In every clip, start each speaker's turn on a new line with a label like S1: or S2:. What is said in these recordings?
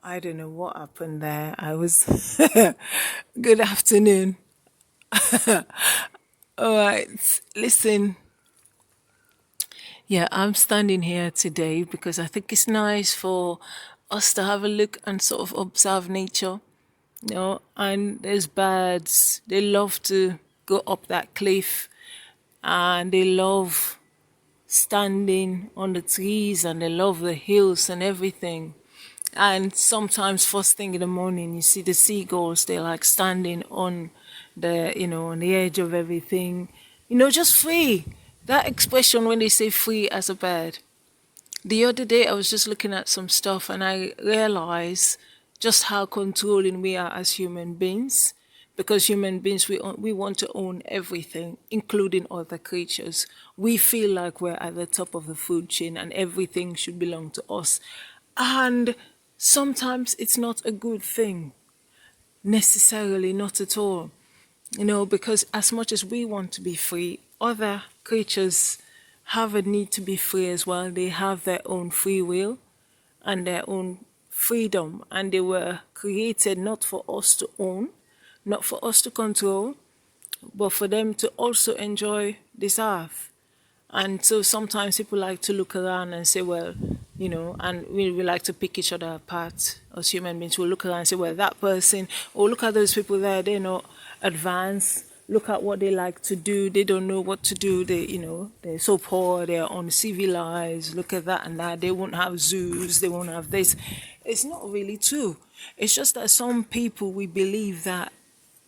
S1: I don't know what happened there. I was. Good afternoon. All right. Listen, yeah, I'm standing here today because I think it's nice for us to have a look and sort of observe nature. And there's birds. They love to go up that cliff and they love standing on the trees and they love the hills and everything. And sometimes first thing in the morning, you see the seagulls, they're like standing on on the edge of everything, just free. That expression when they say free as a bird. The other day, I was just looking at some stuff and I realized just how controlling we are as human beings. Because human beings, we want to own everything, including other creatures. We feel like we're at the top of the food chain and everything should belong to us. And sometimes it's not a good thing, necessarily, not at all. Because as much as we want to be free, other creatures have a need to be free as well. They have their own free will and their own freedom, and they were created not for us to own, not for us to control, but for them to also enjoy this earth. And so sometimes people like to look around and say, well, and we like to pick each other apart as human beings. We'll look around and say, well, that person, or look at those people there, they're not advanced. Look at what they like to do. They don't know what to do. They're so poor. They're uncivilized. Look at that and that. They won't have zoos. They won't have this. It's not really true. It's just that some people, we believe that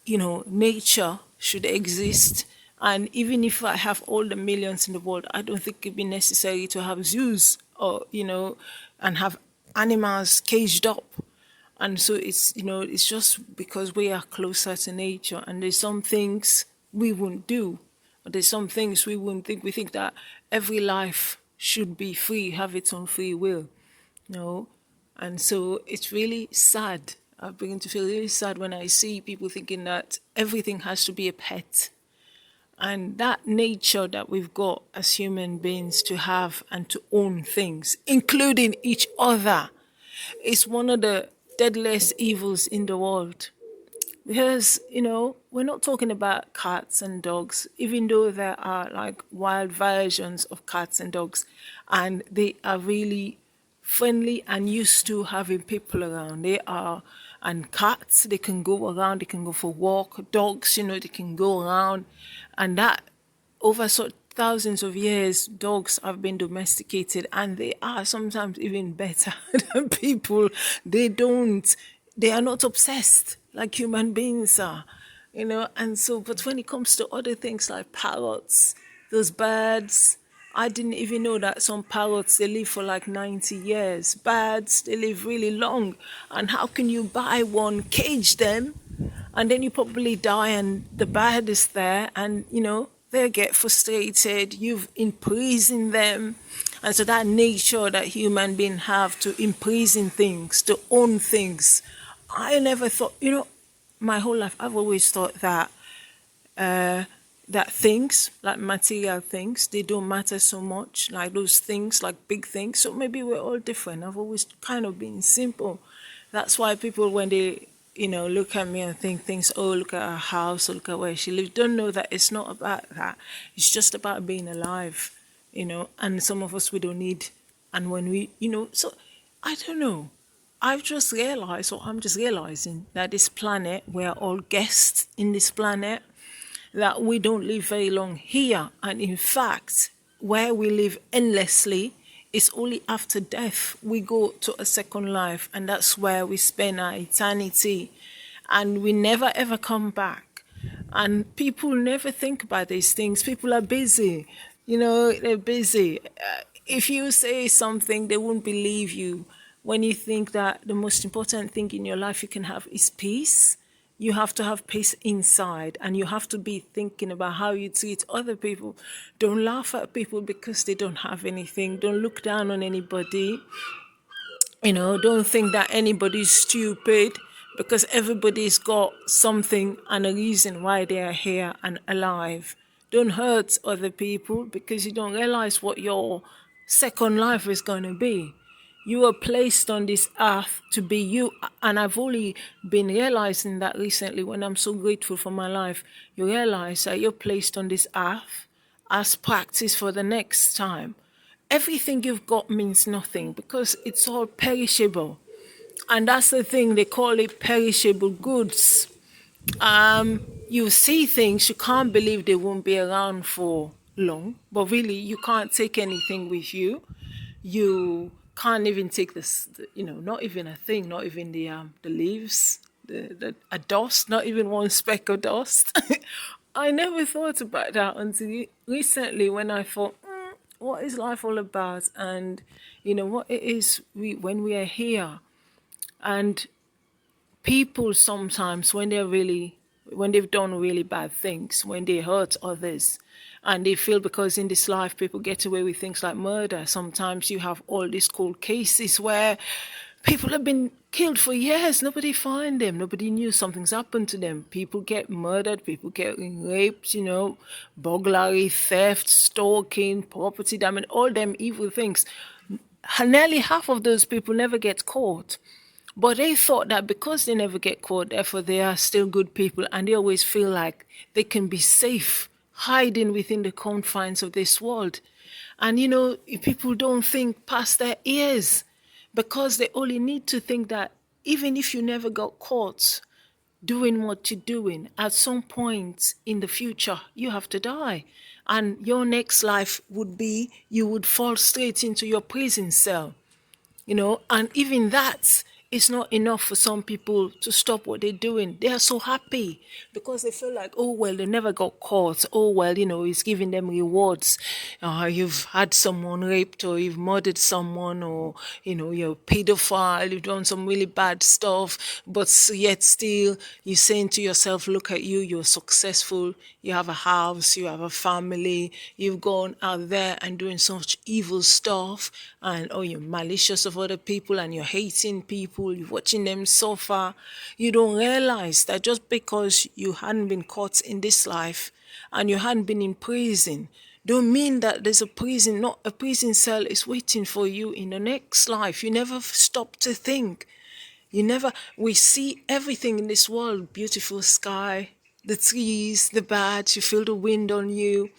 S1: nature should exist. And even if I have all the millions in the world, I don't think it'd be necessary to have zoos or, and have animals caged up. And so it's just because we are closer to nature and there's some things we wouldn't do. But there's some things we wouldn't think. We think that every life should be free, have its own free will. And so it's really sad. I begin to feel really sad when I see people thinking that everything has to be a pet. And that nature that we've got as human beings to have and to own things, including each other, is one of the deadliest evils in the world. Because, we're not talking about cats and dogs, even though there are like wild versions of cats and dogs, and they are really friendly and used to having people around. They are, and cats, they can go around, they can go for a walk. Dogs, they can go around, and that over thousands of years, dogs have been domesticated, and they are sometimes even better than people. They are not obsessed like human beings are, And so, but when it comes to other things like parrots, those birds, I didn't even know that some parrots, they live for like 90 years. Birds, they live really long. And how can you buy one, cage them, and then you probably die and the bird is there and, they get frustrated, you've imprisoned them. And so that nature that human beings have to imprison things, to own things, I never thought, my whole life, I've always thought that that things, like material things, they don't matter so much, like those things, like big things. So maybe we're all different. I've always kind of been simple. That's why people, when they, look at me and think things, oh, look at her house, or look at where she lives, don't know that it's not about that. It's just about being alive, and some of us, we don't need, and when we, so I don't know. I've just realized, or I'm just realizing that this planet, we're all guests in this planet, that we don't live very long here. And in fact, where we live endlessly is only after death we go to a second life, and that's where we spend our eternity. And we never ever come back. And people never think about these things. People are busy. They're busy. If you say something, they won't believe you. When you think that the most important thing in your life you can have is peace, you have to have peace inside, and you have to be thinking about how you treat other people. Don't laugh at people because they don't have anything. Don't look down on anybody. Don't think that anybody's stupid because everybody's got something and a reason why they are here and alive. Don't hurt other people because you don't realize what your second life is going to be. You were placed on this earth to be you. And I've only been realizing that recently when I'm so grateful for my life. You realize that you're placed on this earth as practice for the next time. Everything you've got means nothing because it's all perishable. And that's the thing, they call it perishable goods. You see things, you can't believe they won't be around for long, but really, you can't take anything with you. You can't even take this, not even a thing, not even the leaves, a dust, not even one speck of dust. I never thought about that until recently when I thought, what is life all about? And what it is when we are here. And people sometimes when they've done really bad things, when they hurt others, and they feel because in this life people get away with things like murder. Sometimes you have all these cold cases where people have been killed for years, nobody find them, nobody knew something's happened to them. People get murdered, people get raped, burglary, theft, stalking, property damage, all them evil things. Nearly half of those people never get caught. But they thought that because they never get caught, therefore they are still good people, and they always feel like they can be safe hiding within the confines of this world. And people don't think past their ears because they only need to think that even if you never got caught doing what you're doing, at some point in the future, you have to die. And your next life would be you would fall straight into your prison cell. And even that is not enough for some people to stop what they're doing. They are so happy because they feel like, oh, well, they never got caught. Oh, well, he's giving them rewards. You've had someone raped, or you've murdered someone, or, you're a pedophile, you've done some really bad stuff, but yet still you're saying to yourself, look at you, you're successful, you have a house, you have a family, you've gone out there and doing such evil stuff, and you're malicious of other people and you're hating people, you're watching them suffer. You don't realize that just because you hadn't been caught in this life and you hadn't been in prison, don't mean that there's not a prison cell is waiting for you in the next life. You never stop to think. We see everything in this world, beautiful sky, the trees, the birds, you feel the wind on you.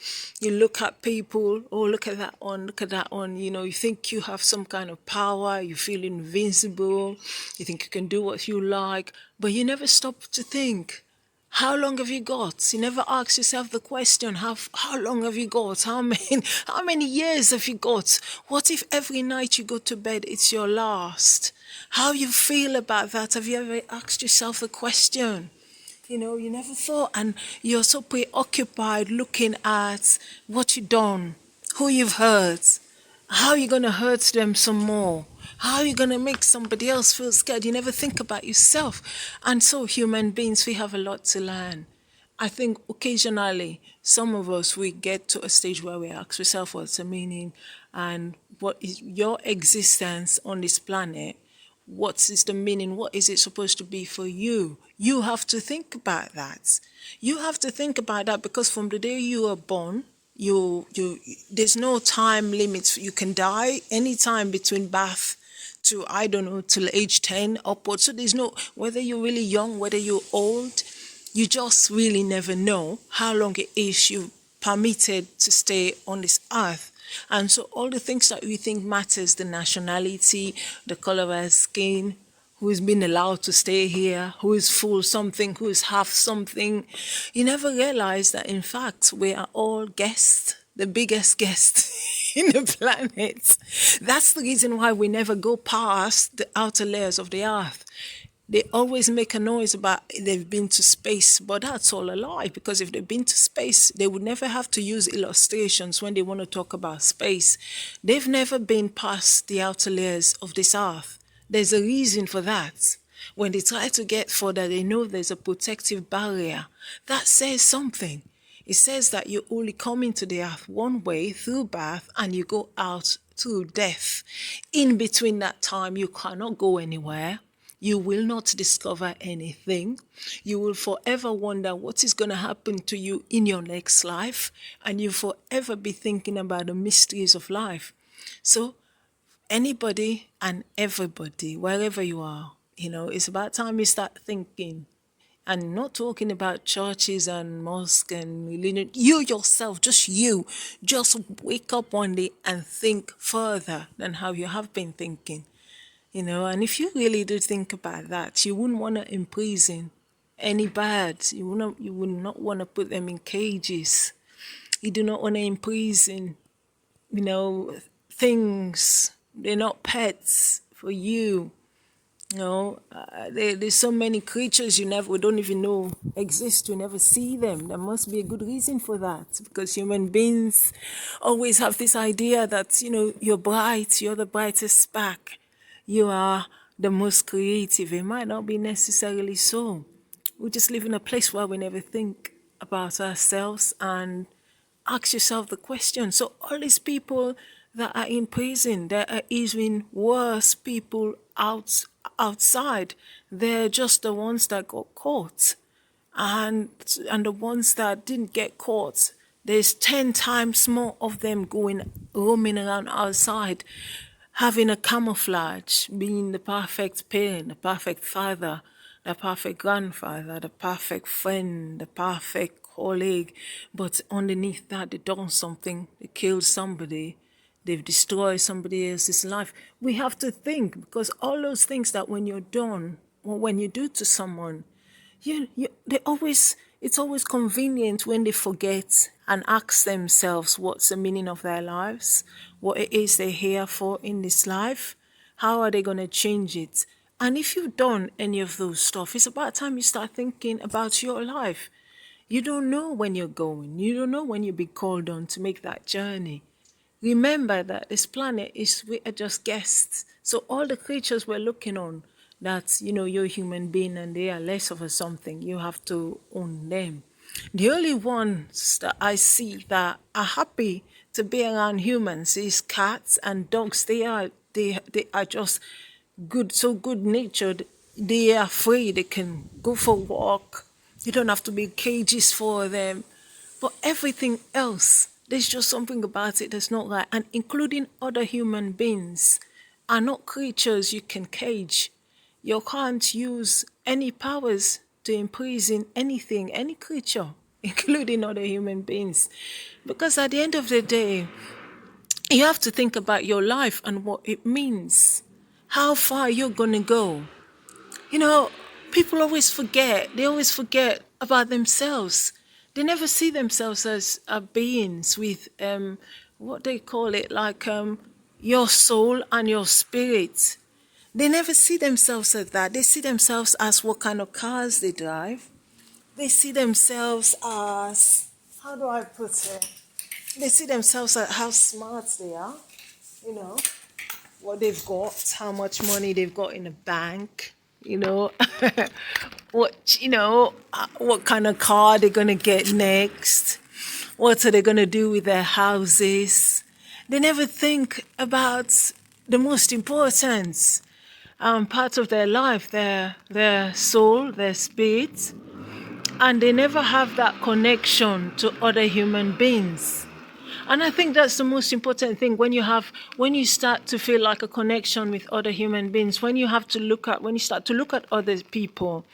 S1: You look at people, oh, look at that one. You think you have some kind of power, you feel invincible, you think you can do what you like, but you never stop to think. How long have you got? You never ask yourself the question, how long have you got? How many years have you got? What if every night you go to bed, it's your last? How you feel about that? Have you ever asked yourself the question? You never thought, and you're so preoccupied looking at what you've done, who you've hurt, how you're going to hurt them some more, how you're going to make somebody else feel scared. You never think about yourself. And so human beings, we have a lot to learn. I think occasionally some of us, we get to a stage where we ask ourselves what's the meaning and what is your existence on this planet. What is the meaning? What is it supposed to be for you? You have to think about that. You have to think about that because from the day you are born, there's no time limit. You can die anytime between birth to, I don't know, till age 10 upwards. So there's no, whether you're really young, whether you're old, you just really never know how long it is you're permitted to stay on this earth. And so all the things that we think matters, the nationality, the color of our skin, who has been allowed to stay here, who is full something, who is half something, you never realize that in fact we are all guests, the biggest guests in the planet. That's the reason why we never go past the outer layers of the earth. They always make a noise about they've been to space, but that's all a lie, because if they've been to space, they would never have to use illustrations when they want to talk about space. They've never been past the outer layers of this earth. There's a reason for that. When they try to get further, they know there's a protective barrier. That says something. It says that you only come into the earth one way, through birth, and you go out through death. In between that time, you cannot go anywhere. You will not discover anything. You will forever wonder what is going to happen to you in your next life, and you forever be thinking about the mysteries of life. So Anybody and everybody, wherever you are, it's about time you start thinking. And not talking about churches and mosque and religion. You yourself, just you, just wake up one day and think further than how you have been thinking. And if you really do think about that, you wouldn't want to imprison any birds. You would not want to put them in cages. You do not want to imprison, you know, things. They're not pets for you. There's so many creatures we don't even know exist. We never see them. There must be a good reason for that, because human beings always have this idea that you're bright, you're the brightest spark, you are the most creative. It might not be necessarily so. We just live in a place where we never think about ourselves and ask yourself the question. So all these people that are in prison, there are even worse people outside. They're just the ones that got caught. And the ones that didn't get caught, there's 10 times more of them roaming around outside, having a camouflage, being the perfect parent, the perfect father, the perfect grandfather, the perfect friend, the perfect colleague. But underneath that, they've done something. They killed somebody. They've destroyed somebody else's life. We have to think, because all those things that when you're done, or when you do to someone, it's always convenient when they forget and ask themselves what's the meaning of their lives, what it is they're here for in this life, how are they going to change it. And if you've done any of those stuff, it's about time you start thinking about your life. You don't know when you're going. You don't know when you'll be called on to make that journey. Remember that this planet we are just guests. So all the creatures we're looking on, that, you're a human being and they are less of a something. You have to own them. The only ones that I see that are happy to be around humans is cats and dogs. They are just good, so good natured. They are free. They can go for a walk. You don't have to be cages for them. But everything else, there's just something about it that's not right. And including other human beings are not creatures you can cage. You can't use any powers to imprison anything, any creature, including other human beings. Because at the end of the day, you have to think about your life and what it means, how far you're going to go. People always forget. They always forget about themselves. They never see themselves as beings with what they call it, like your soul and your spirit. They never see themselves as that. They see themselves as what kind of cars they drive. They see themselves as, how do I put it? They see themselves as how smart they are, what they've got, how much money they've got in the bank, what kind of car they're going to get next, what are they going to do with their houses. They never think about the most important part of their life, their soul, their spirit, and they never have that connection to other human beings. And I think that's the most important thing when you start to feel like a connection with other human beings, when you start to look at other people,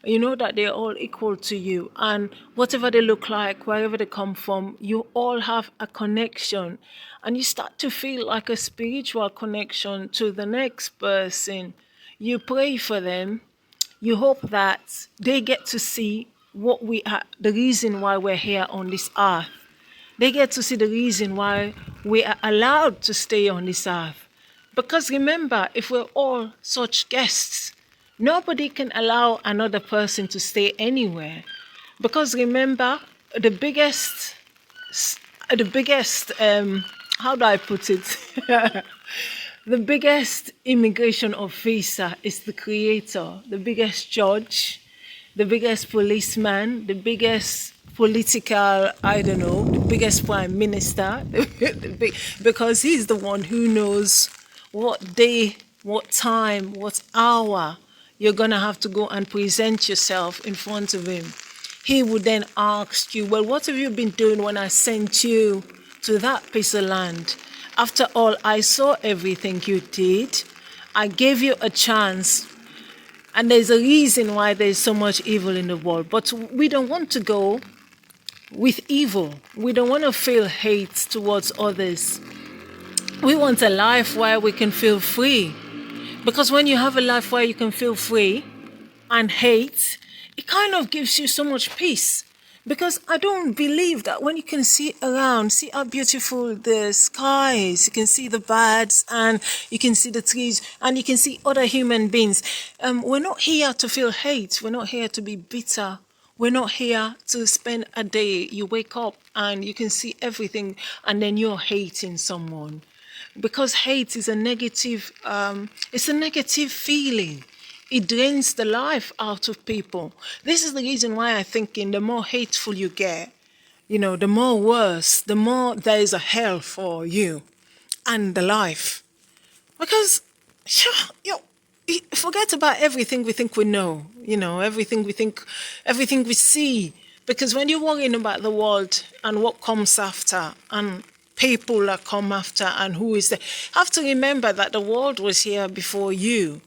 S1: you know that they're all equal to you, and whatever they look like, wherever they come from, you all have a connection, and you start to feel like a spiritual connection to the next person. You pray for them. You hope that they get to see what we are, the reason why we're here on this earth. They get to see the reason why we are allowed to stay on this earth. Because remember, if we're all such guests, nobody can allow another person to stay anywhere. Because remember, the biggest, how do I put it? The biggest immigration officer is the Creator, the biggest judge, the biggest policeman, the biggest political, the biggest prime minister, because he's the one who knows what day, what time, what hour you're going to have to go and present yourself in front of him. He would then ask you, well, what have you been doing when I sent you to that piece of land? After all, I saw everything you did. I gave you a chance. And there's a reason why there's so much evil in the world. But we don't want to go with evil. We don't want to feel hate towards others. We want a life where we can feel free. Because when you have a life where you can feel free and hate, it kind of gives you so much peace. Because I don't believe that when you can see around, see how beautiful the sky is, you can see the birds and you can see the trees and you can see other human beings. We're not here to feel hate. We're not here to be bitter. We're not here to spend a day. You wake up and you can see everything and then you're hating someone. Because hate is a negative, it's a negative feeling. It drains the life out of people. This is the reason why I think the more hateful you get, the more worse, the more there is a hell for you and the life. Because, forget about everything we think we know, everything we see. Because when you're worrying about the world and what comes after and people that come after and who is there, have to remember that the world was here before you.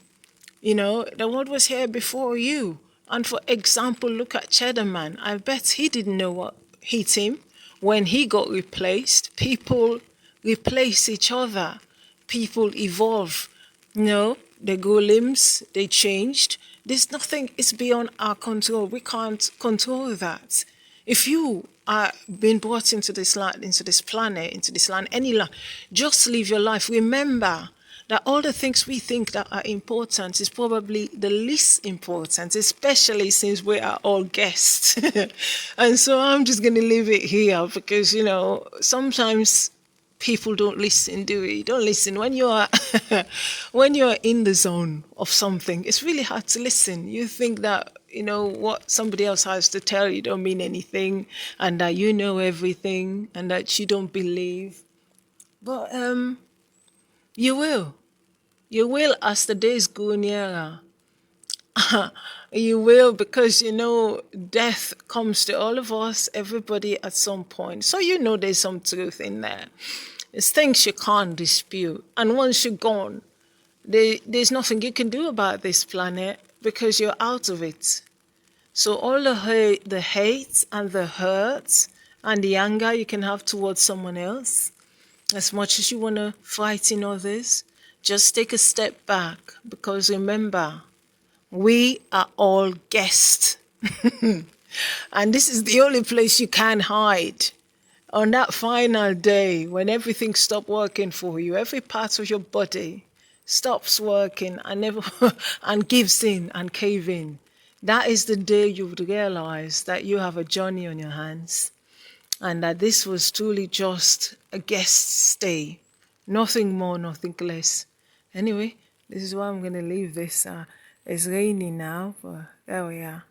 S1: The world was here before you. And for example, look at Cheddar Man. I bet he didn't know what hit him when he got replaced. People replace each other. People evolve. They grow limbs, they changed. There's nothing, it's beyond our control. We can't control that. If you are being brought into this land, into this planet, into this land, any land, just live your life. Remember that all the things we think that are important is probably the least important, especially since we are all guests. And so I'm just going to leave it here because, sometimes people don't listen, do we? Don't listen. When you're when you're in the zone of something, it's really hard to listen. You think that, what somebody else has to tell you don't mean anything and that you know everything and that you don't believe. But you will. You will as the days go nearer. You will because, death comes to all of us, everybody at some point. So there's some truth in there. It's things you can't dispute. And once you're gone, there's nothing you can do about this planet because you're out of it. So all the hate and the hurt and the anger you can have towards someone else, as much as you want to frighten others, just take a step back because remember, we are all guests. And this is the only place you can hide. On that final day when everything stops working for you, every part of your body stops working and gives in and cave in, that is the day you would realize that you have a journey on your hands and that this was truly just a guest stay. Nothing more, nothing less. Anyway, this is why I'm going to leave this. It's raining now, but there we are.